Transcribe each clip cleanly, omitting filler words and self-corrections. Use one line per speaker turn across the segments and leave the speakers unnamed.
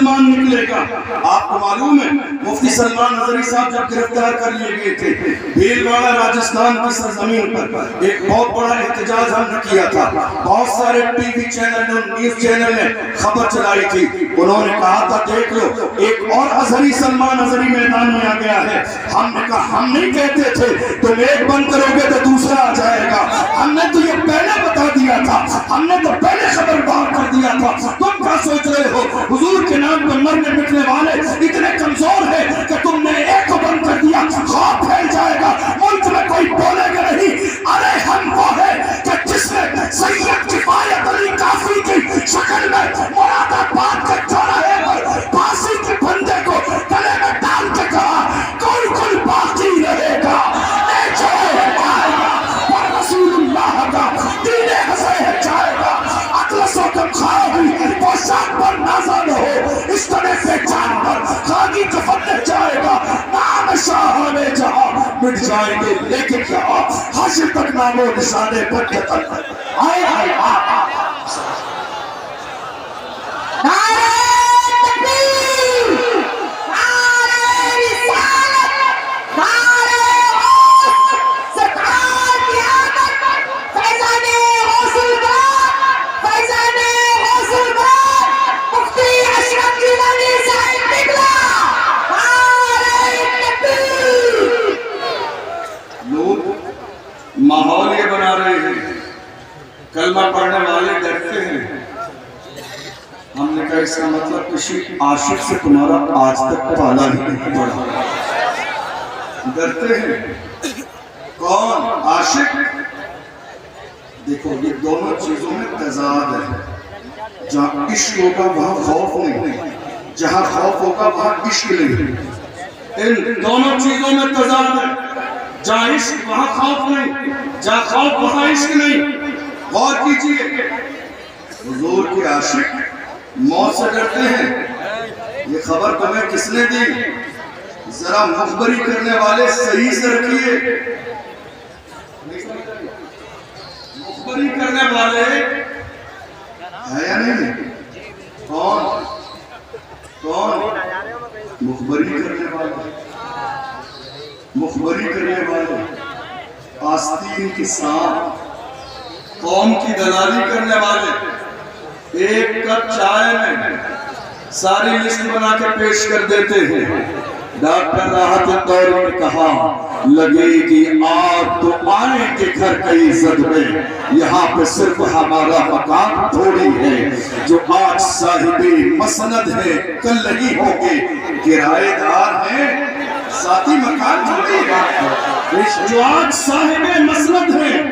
مسلمان نکلے گا۔ آپ کو معلوم ہے مفتی سلمان نظری صاحب جب گرفتار کر لیے گئے تھے، بھیلواڑہ راجستھان کی سرزمین پر ایک بہت بڑا احتجاج ہم نے کیا تھا۔ بہت سارے ٹی وی چینل اور نیوز چینل نے خبر چلائی تھی، انہوں نے کہا تھا دیکھ لو ایک اور ازہری سلمان ازہری میدان میں آ گیا ہے۔ ہم نے کہا ہم نہیں کہتے تھے تم ایک بند کرو گے تو دوسرا آ جائے گا، ہم نے تو یہ پہلے بتا دیا تھا، ہم نے تو پہلے خبردار کر دیا تھا۔ تم کیا سوچ رہے ہو حضور کے نام پر مرنے مٹنے والے اتنے کمزور ہیں کہ تم نے ایک کو بند کر دیا خوف پھیل جائے گا، ملک میں کوئی بولے گا نہیں۔ ارے ہم وہ ہے کہ جس نے سید کفایت علی کافی کی شکل میں مراد آباد کے چوراہے پر پھانسی کے بندے کو گلے میں ڈال کے کہا کوئی کوئی باقی رہے گا، اے چھوڑے آئے گا اور رسول اللہ کا دین حسین جائے گا۔ اطلس و کم خواہی پوشاک پر نازل ہو، اس طرح سے جان پر خاکی کفن لے جائے گا، نام شاہ میں جہاں مٹ جائیں گے لیکن کیا حشر تک نام و نشانے پر قتل آئے آئے آئے ماحول یہ بنا رہے ہیں، کلمہ پڑھنے والے ڈرتے ہیں۔ ہم نے کہا اس کا مطلب کسی عاشق سے تمہارا آج تک پالا ہی نہیں پڑا، ڈرتے ہیں۔ کون عاشق؟ دیکھو یہ دونوں چیزوں میں تضاد ہے، جہاں عشق ہوگا وہاں خوف نہیں، جہاں خوف ہوگا وہاں عشق نہیں، ان دونوں چیزوں میں تضاد ہے، جہاں عشق وہاں خوف نہیں، جہاں خوف وہاں عشق نہیں۔ غور کیجئے حضور کے عاشق موت سے ڈرتے ہیں، یہ خبر تمہیں کس نے دی؟ ذرا مخبری کرنے والے صحیح سے رکھیے، مخبری کرنے والے ہے یا نہیں؟ کون کون مخبری کرنے والے؟ مخبری کرنے والے آستین کی سانپ، قوم کی دلالی کرنے والے ایک کپ چائے میں ساری لسٹ بنا کے پیش کر دیتے ہیں۔ ڈاکٹر راحت الدوری نے کہا لگے گی آگ تو آنے کے گھر کئی زد میں، یہاں پہ صرف ہمارا مکان تھوڑی ہے، جو آج صاحب مسند ہے کل نہیں ہوگے کرایہ دار ہیں، ذاتی مکان تھوڑی ہے، جو آج صاحب مسند ہے،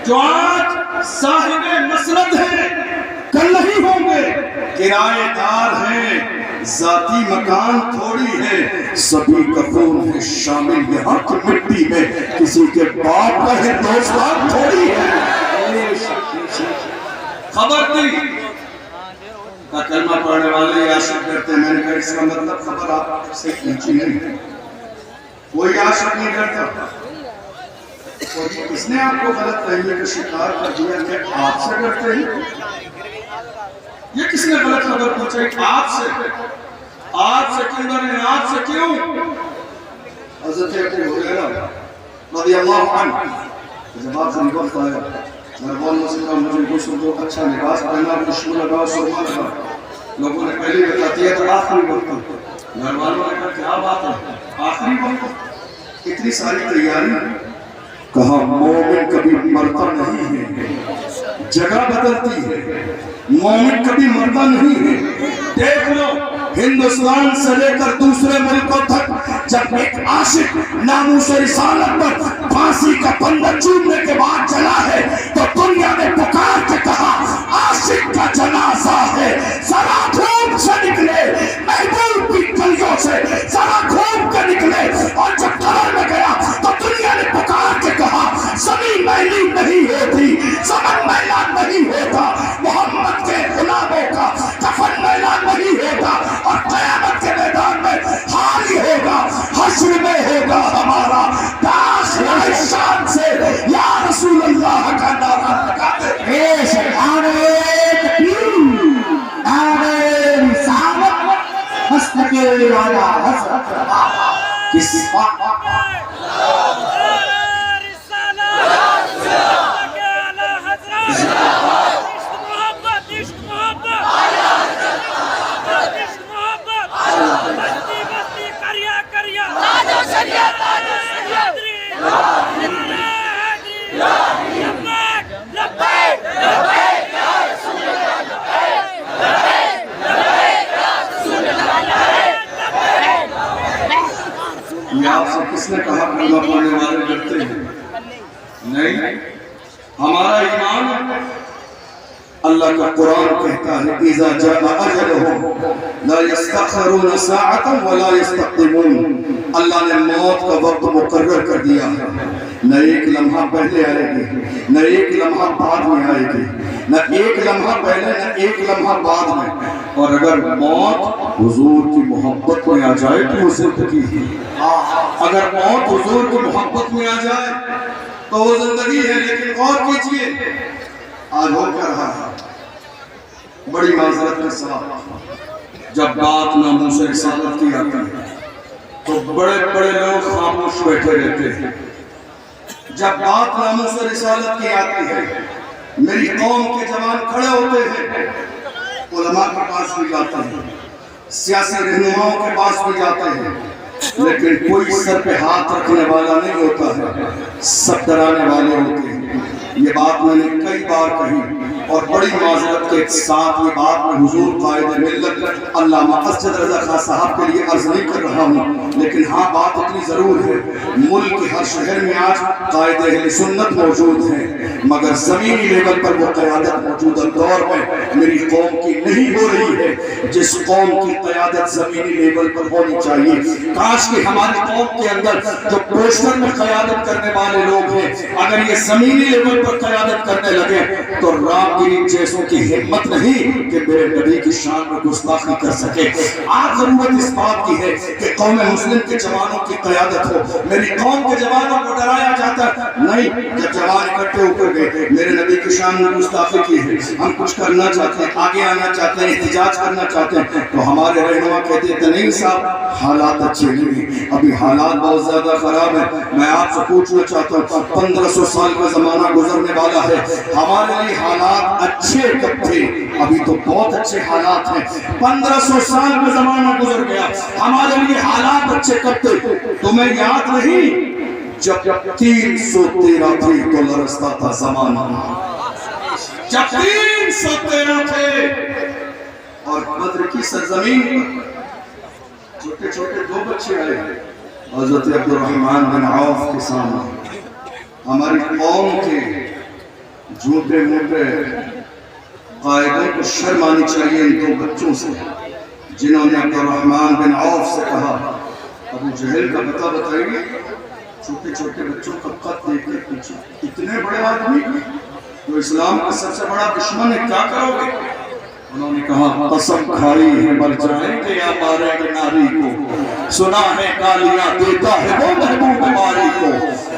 جو آج صاحب مسند ہے کل نہیں ہوں گے کرایہ دار ہیں، ذاتی مکان تھوڑی ہے، سبھی کفون ہے شامل یہاں کی مٹی میں، کسی کے باپ کا ہندوستان تھوڑی ہے۔ خبر دی کا کلمہ پڑھنے والے عاشق کرتے ہیں، میں نے کہا اس کا مطلب خبر آپ سے پوچھی نہیں، کوئی عاشق نہیں کرتا۔ اور اس نے آپ کو غلط فہمی کا شکار کر دیا کہ آپ سے ڈرتے ہیں، یہ کس نے غلط خبر پوچھا؟ آپ سے کیوں ڈریں؟ آپ سے کیوں؟ حضرت ابو ہریرہ رضی اللہ عنہ جب آپ سے وقت آیا مرغان مسئلہ مجھے غسل دو، اچھا لباس پہنا، خوشبو لگا، سرما لگا، لوگوں نے پہلی بتا دیا تو آخری وقت، گھر والوں نے کہا کیا بات ہے آخری وقت، اتنی ساری تیاری؟ کہا مومن کبھی مرتا نہیں ہے، جگہ بدلتی ہے، مومن کبھی مرتا نہیں ہے۔ دیکھ لو ہندوستان سے لے کر دوسرے ملکوں تک جب ایک عاشق ناموس رسالت پر پھانسی کا پھندا چومنے کے بعد چلا ہے تو دنیا نے پکار کے کہا عاشق کا جنازہ ہے، ذرا گھوم سے نکلے محبوب کی گلیوں سے، ذرا گھوم کے نکلے۔ اور جب قبر میں گیا تو دنیا نے پکار کے کہا زمین میلی نہیں ہوتی، زمن میلا نہیں ہوتا، محمد کے غلاموں کا کفن میلا نہیں ہوتا، اور قیامت کے میدان میں حال ہی ہوگا، حشر میں ہوگا ہمارا داخلہ شان سے یا رسول اللہ کا نعرہ لگاتے ہیں۔
के वाला हसरत किस
आपसे किसने कहा कलमा पढ़ने वाले डरते हैं? नहीं, हमारा ईमान अल्लाह का कुरान कहता है इज़ा जाअ अजलुहुम ला यस्तखिरून साअतन वला यस्तक़दिमून। अल्लाह ने मौत का वक्त मुकर्रर कर दिया है, न एक लम्हा पहले आएगी न एक लम्हा बाद में आएगी, न एक लम्हा पहले न एक लम्हा बाद में। और अगर मौत हुजूर की मोहब्बत में आ जाए तो वो जिंदगी है, अगर मौत हुजूर की मोहब्बत में आ जाए तो वो जिंदगी है। लेकिन गौर कीजिए आज हो क्या रहा है, बड़ी माजरत के साथ जब बात नामूस रिसालत की आती है तो बड़े बड़े लोग खामोश बैठे रहते हैं। जब बात नामूस रिसालत की आती है मेरी कौम के जवान खड़े होते हैं, उलमा के पास भी जाते हैं, सियासी रहनुमाओं के पास भी जाते हैं, लेकिन कोई सर पे हाथ रखने वाला नहीं होता है, सब डराने वाले होते हैं। ये बात मैंने कई बार कही और बड़ी माजरत के साथ ये बात मैं हुजूर कायद मिल्लत अल्लामा असद रज़ा खां साहब के लिए अर्ज नहीं कर रहा हूँ, लेकिन हाँ बात इतनी जरूर है, मुल्क के हर शहर में आज कायद अहले सुन्नत मौजूद हैं, मगर जमीनी लेवल पर वो क़यादत मौजूदा दौर में मेरी कौम की नहीं हो रही है जिस कौम की क़यादत जमीनी लेवल पर होनी चाहिए। काश कि हमारी कौम के अंदर जो पोस्टर में क़यादत करने वाले लोग हैं अगर ये जमीनी लेवल पर क़यादत करने लगे तो रामगिरी जैसों की हिम्मत नहीं कि मेरे नबी की शान में गुस्ताखी कर सके। आज जरूरत इस बात की है कि कौम मुस्लिम के जवानों की क़यादत हो। मेरी कौम के जवानों को डराया जाता नहीं, जब जवान इकट्ठे होकर गए मेरे नबी की शान में गुस्ताखी की है, हम कुछ करना चाहते हैं, आगे आना चाहते हैं, एहतिजाज करना चाहते हैं, तो हमारे रहनुमा कहते हैं नहीं साहब हालात अच्छे नहीं, अभी हालात बहुत ज्यादा खराब है। मैं आपसे पूछना चाहता हूँ 1500 साल का जमाना गुजरने वाला है, हमारे लिए हालात अच्छे कब थे? अभी तो बहुत अच्छे हालात हैं। 1500 साल का जमाना गुजर गया, हमारे लिए हालात अच्छे कब थे? तुम्हें याद नहीं जब 313 थे तो लरसता था जमाना, जब 313 थे और बद्र की सरजमीन पर छोटे छोटे दो बच्चे आए हजरत अब्दुर्रहमान बिन औफ के सामने। हमारी कौम के झूठे मूठे कायदों को शर्म आनी चाहिए इन दो बच्चों से जिन्होंने अब्दुर्रहमान बिन औफ से कहा अबू जहल का पता बताइए। छोटे छोटे बच्चों का कद देख के पूछा इतने बड़े आदमी तो इस्लाम का सबसे बड़ा दुश्मन है, क्या करोगे? उन्होंने कहा कसम खाई है मर जाएंगे या मारेंगे नारी को, सुना है गालियां देता है वो महबूब बारी को,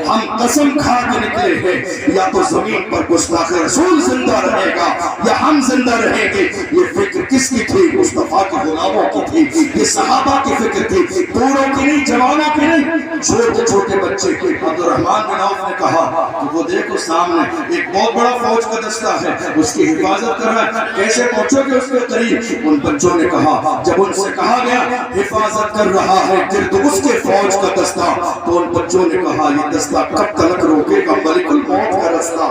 हम कसम खा के निकले हैं या तो जमीन पर गुस्ताख रसूल जिंदा रहेगा या हम जिंदा रहेंगे। ये फिक्र किसकी थी? मुस्तफा के गुलामों की थी, ये सहाबा की फिक्र थी, बूढ़ों की नहीं, जवानों की नहीं, छोटे छोटे बच्चे की। अब्दुर्रहमान बिन औफ ने कहा कि वो देखो सामने एक बहुत बड़ा फौज का दस्ता है, उसकी हिफाजत कर रहा है, कैसे पहुंचोगे उसके करीब? उन बच्चों ने कहा, जब उनसे कहा गया हिफाजत कर रहा है गिर्द उसके फौज का दस्ता, तो उन बच्चों ने कहा ये दस्ता कब तक रोकेगा मलिकुल मौत का रास्ता?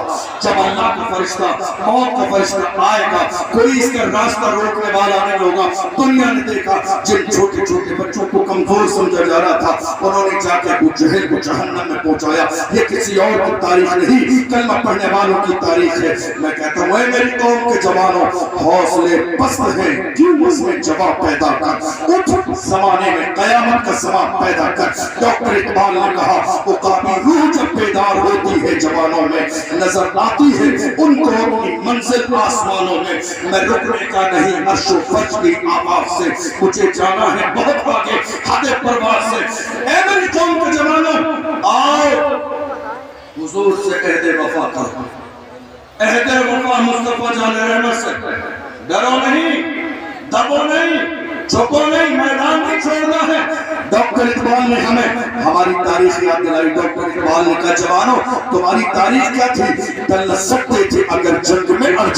जब अल्लाह का फरिश्ता मौत का फरिश्ता आएगा कोई इसका रास्ता रोकने वाला नहीं होगा। दुनिया ने देखा जिन छोटे छोटे बच्चों को कमजोर समझा जा रहा था उन्होंने जाके अबू जहल को जहन्नम में पहुंचाया। ये किसी और की तारीख नहीं, कलमा पढ़ने वालों की तारीख है। मैं कहता हूँ मेरी कौम के जवानों हौसले पस्त हैं, क्यों उसमें जवाब पैदा कर, उठ जमाने में कयामत का समा पैदा कर। डॉक्टर इकबाल ने कहा वो काफी रूह जब बेदार होती है जवानों में नजर आती है उनको अपनी मंजिल आसमानों में। मैं रुकने का नहीं अर्शो फर्श की आवाज से, मुझे जाना है बहुत आगे हद परवाज से। ऐ मेरी कौम के जवानों आओ हुजूर से अहद वफा करो, अहद वफा मुस्तफा जान रहमत से। डरो नहीं, दबो नहीं, چھپو نہیں، میدان نہیں چھوڑنا ہے۔
ڈاکٹر اقبال نے ہمیں ہماری تاریخ یاد دلائی۔ ڈاکٹر اقبال نے کہا جوانوں تمہاری تاریخ کیا تھی؟ تلنے سکتے تھے اگر جنگ میں